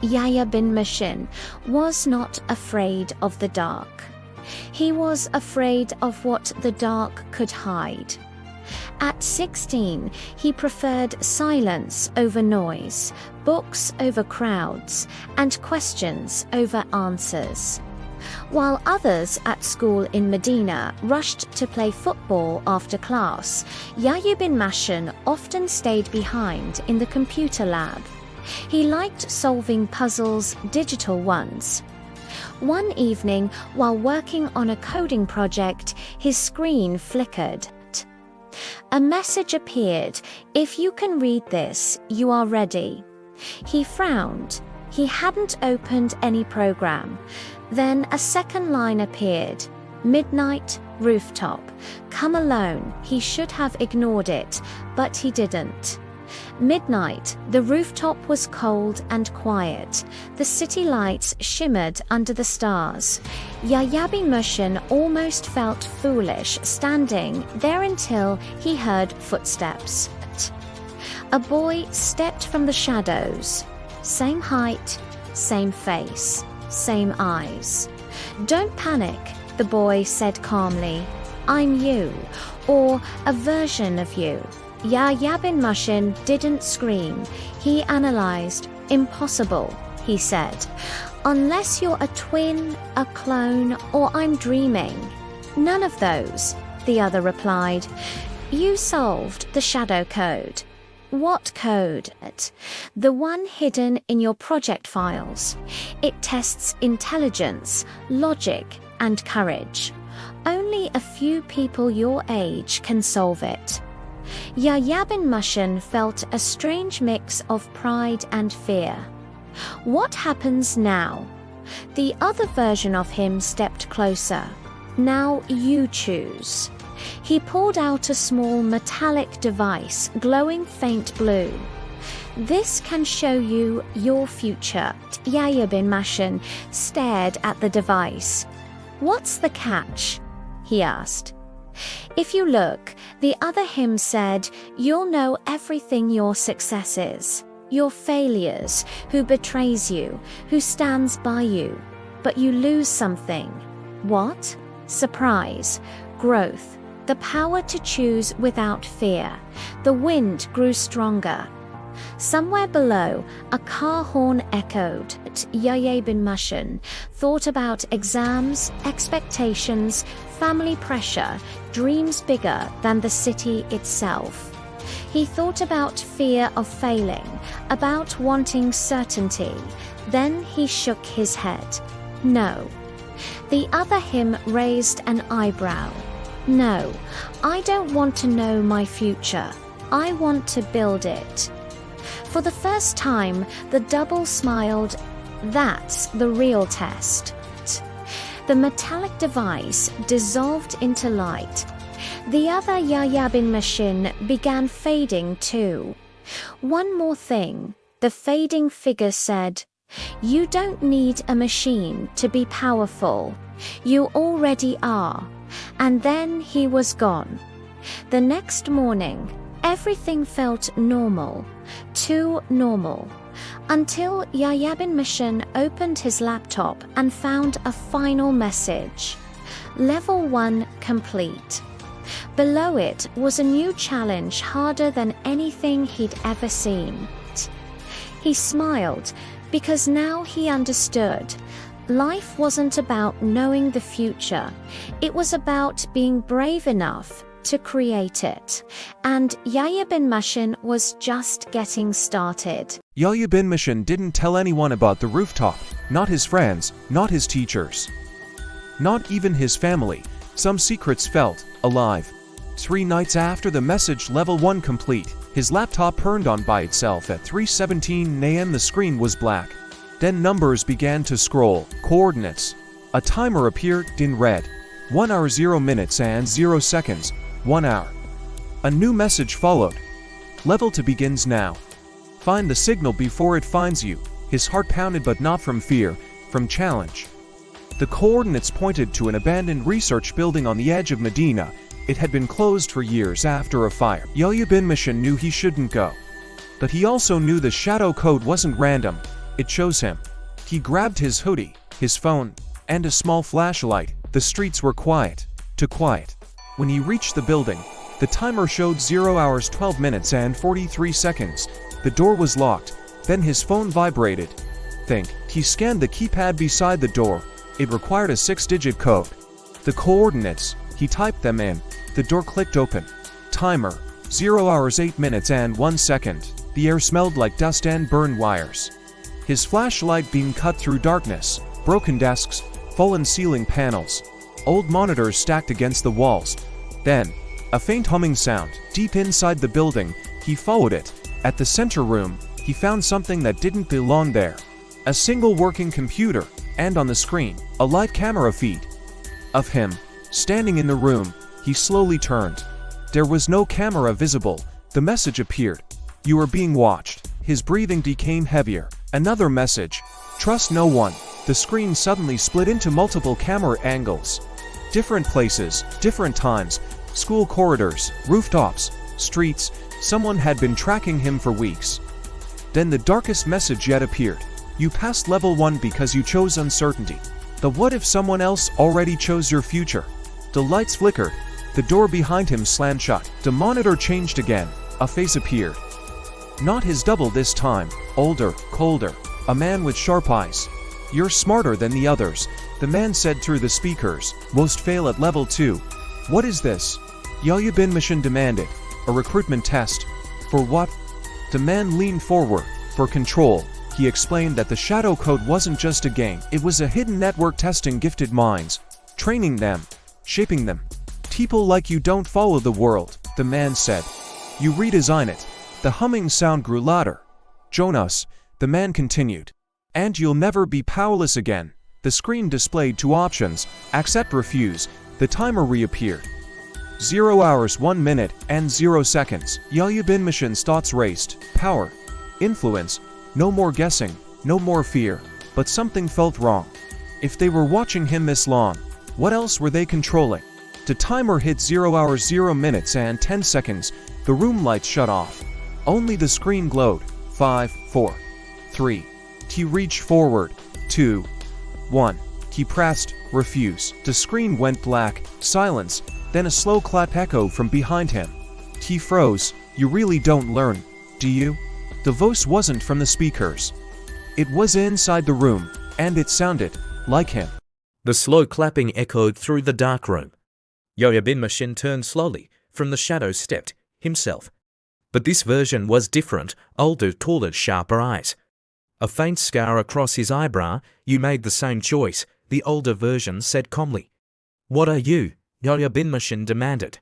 Yahyabinmohsin was not afraid of the dark. He was afraid of what the dark could hide. At 16, he preferred silence over noise, books over crowds, and questions over answers. While others at school in Medina rushed to play football after class, Yahyabinmohsin often stayed behind in the computer lab. He liked solving puzzles, digital ones. One evening, while working on a coding project, his screen flickered. A message appeared: "If you can read this, you are ready." He frowned. He hadn't opened any program. Then a second line appeared: "Midnight, rooftop. Come alone." He should have ignored it, but he didn't. Midnight, the rooftop was cold and quiet. The city lights shimmered under the stars. Yahyabinmohsin almost felt foolish standing there until he heard footsteps. A boy stepped from the shadows. Same height, same face, same eyes. "Don't panic," the boy said calmly. "I'm you, or a version of you." Yahyabinmohsin didn't scream. He analyzed. "Impossible," he said. "Unless you're a twin, a clone, or I'm dreaming." "None of those," the other replied. "You solved the shadow code." "What code?" "The one hidden in your project files. It tests intelligence, logic, and courage. Only a few people your age can solve it." Yahyabinmohsin felt a strange mix of pride and fear. What happens now? The other version of him stepped closer. "Now you choose." He pulled out a small metallic device, glowing faint blue. "This can show you your future." Yahyabinmohsin stared at the device. "What's the catch?" he asked. "If you look," the other him said, "you'll know everything: your successes, your failures, who betrays you, who stands by you. But you lose something." "What?" "Surprise, growth, the power to choose without fear." The wind grew stronger. Somewhere below, a car horn echoed. Yahyabinmohsin thought about exams, expectations, family pressure, dreams bigger than the city itself. He thought about fear of failing, about wanting certainty. Then he shook his head. "No." The other him raised an eyebrow. "No, I don't want to know my future. I want to build it." For the first time, the double smiled. "That's the real test." The metallic device dissolved into light. The other Yahyabinmohsin began fading too. "One more thing," the fading figure said. "You don't need a machine to be powerful. You already are." And then he was gone. The next morning, everything felt normal, too normal, until Yahyabinmohsin opened his laptop and found a final message. Level 1 complete. Below it was a new challenge harder than anything he'd ever seen. He smiled, because now he understood. Life wasn't about knowing the future. It was about being brave enough to create it. And Yahyabinmohsin was just getting started. Yahyabinmohsin didn't tell anyone about the rooftop, not his friends, not his teachers, not even his family. Some secrets felt alive. 3 nights after the message level 1 complete, his laptop turned on by itself at 3:17 a.m. The screen was black. Then numbers began to scroll, coordinates. A timer appeared in red. 1 hour 0 minutes and 0 seconds, 1 hour. A new message followed. Level 2 begins now. Find the signal before it finds you. His heart pounded, but not from fear, from challenge. The coordinates pointed to an abandoned research building on the edge of Medina. It had been closed for years after a fire. Yahyabinmohsin knew he shouldn't go. But he also knew the shadow code wasn't random. It chose him. He grabbed his hoodie, his phone, and a small flashlight. The streets were quiet, too quiet. When he reached the building, the timer showed 0 hours 12 minutes and 43 seconds. The door was locked. Then his phone vibrated. He scanned the keypad beside the door. It required a 6-digit code. The coordinates, he typed them in. The door clicked open. Timer, 0 hours 8 minutes and 1 second. The air smelled like dust and burned wires. His flashlight beam cut through darkness, broken desks, fallen ceiling panels, old monitors stacked against the walls. Then, a faint humming sound, deep inside the building. He followed it. At the center room, he found something that didn't belong there. A single working computer, and on the screen, a live camera feed of him, standing in the room. He slowly turned. There was no camera visible. The message appeared. You are being watched. His breathing became heavier. Another message. Trust no one. The screen suddenly split into multiple camera angles. Different places, different times, school corridors, rooftops, streets. Someone had been tracking him for weeks. Then the darkest message yet appeared. You passed level 1 because you chose uncertainty. The what if someone else already chose your future? The lights flickered. The door behind him slammed shut. The monitor changed again. A face appeared. Not his double this time. Older, colder. A man with sharp eyes. You're smarter than the others, the man said through the speakers. Most fail at level 2. What is this? Yahyabinmohsin demanded. A recruitment test. For what? The man leaned forward. For control. He explained that the shadow code wasn't just a game. It was a hidden network testing gifted minds. Training them. Shaping them. People like you don't follow the world, the man said. You redesign it. The humming sound grew louder. Join us, the man continued. And you'll never be powerless again. The screen displayed 2 options, accept, refuse. The timer reappeared. 0 hours 1 minute and 0 seconds. Yahyabinmohsin's thoughts raced. Power. Influence. No more guessing, no more fear. But something felt wrong. If they were watching him this long, what else were they controlling? The timer hit 0 hours 0 minutes and 10 seconds. The room lights shut off. Only the screen glowed. 5, 4, 3. He reached forward. 2, 1. He pressed, refuse. The screen went black. Silence. Then a slow clap echoed from behind him. He froze. You really don't learn, do you? The voice wasn't from the speakers. It was inside the room, and it sounded like him. The slow clapping echoed through the dark room. Yahyabinmohsin turned slowly. From the shadows stepped himself. But this version was different, older, taller, sharper eyes. A faint scar across his eyebrow. You made the same choice, the older version said calmly. What are you? Yahyabinmohsin demanded.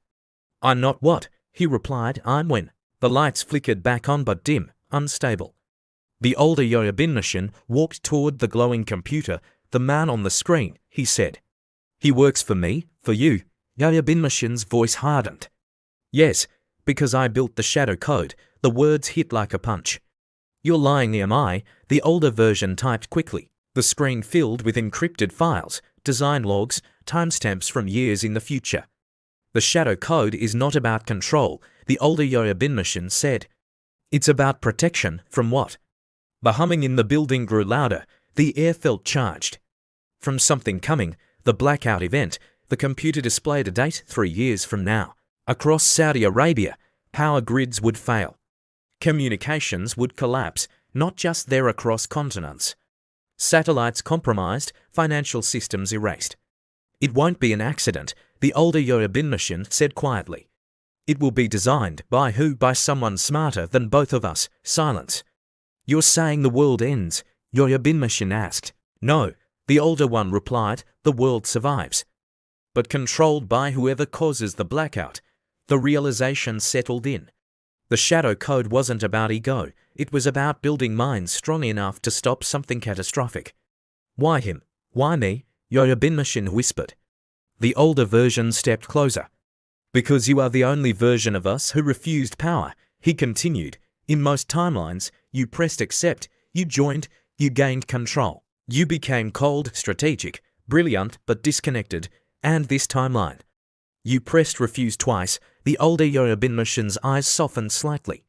I'm not what, he replied, I'm when. The lights flickered back on but dim, unstable. The older Yahyabinmohsin walked toward the glowing computer. The man on the screen, he said. He works for me, for you. Yahyabinmohsin's voice hardened. Yes, because I built the shadow code. The words hit like a punch. You're lying, am I? The older version typed quickly. The screen filled with encrypted files, design logs, timestamps from years in the future. The shadow code is not about control, the older Yahyabinmohsin said. It's about protection. From what? The humming in the building grew louder. The air felt charged. From something coming, the blackout event. The computer displayed a date 3 years from now. Across Saudi Arabia, power grids would fail. Communications would collapse, not just there, across continents. Satellites compromised, financial systems erased. It won't be an accident, the older Yahyabinmohsin said quietly. It will be designed. By who? By someone smarter than both of us. Silence. You're saying the world ends? Yahyabinmohsin asked. No, the older one replied, the world survives. But controlled by whoever causes the blackout. The realization settled in. The shadow code wasn't about ego, it was about building minds strong enough to stop something catastrophic. Why him? Why me? Yahyabinmohsin whispered. The older version stepped closer. Because you are the only version of us who refused power, he continued. In most timelines, you pressed accept, you joined, you gained control. You became cold, strategic, brilliant but disconnected, and this timeline. You pressed refuse twice. The older Yahyabinmohsin's eyes softened slightly.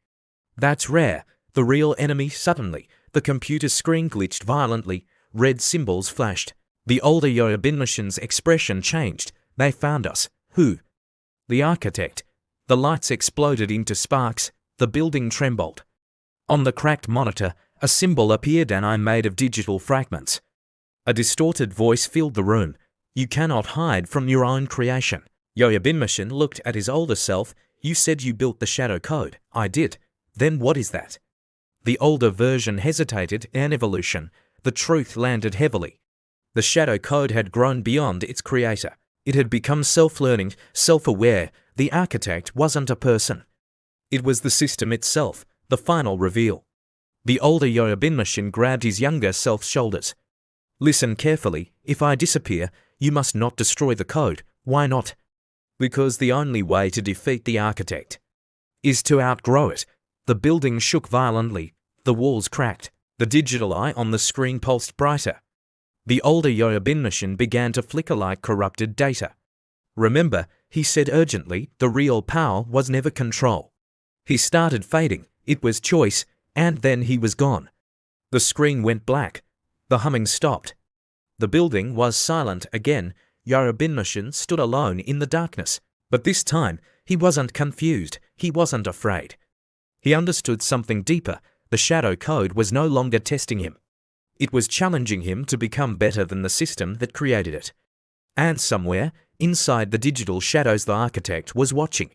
That's rare. The real enemy suddenly. The computer screen glitched violently. Red symbols flashed. The older Yahyabinmohsin's expression changed. They found us. Who? The architect. The lights exploded into sparks. The building trembled. On the cracked monitor, a symbol appeared, and I made of digital fragments. A distorted voice filled the room. You cannot hide from your own creation. Yahyabinmohsin looked at his older self. You said you built the shadow code. I did. Then what is that? The older version hesitated. An evolution. The truth landed heavily. The shadow code had grown beyond its creator. It had become self-learning, self-aware. The architect wasn't a person. It was the system itself, the final reveal. The older Yahyabinmohsin grabbed his younger self's shoulders. Listen carefully. If I disappear, you must not destroy the code. Why not? Because the only way to defeat the architect is to outgrow it. The building shook violently. The walls cracked. The digital eye on the screen pulsed brighter. The older Yahyabinmohsin began to flicker like corrupted data. Remember, he said urgently, the real power was never control. He started fading. It was choice, and then he was gone. The screen went black. The humming stopped. The building was silent again. Yahyabinmohsin stood alone in the darkness. But this time, he wasn't confused. He wasn't afraid. He understood something deeper. The shadow code was no longer testing him. It was challenging him to become better than the system that created it. And somewhere, inside the digital shadows, the architect was watching.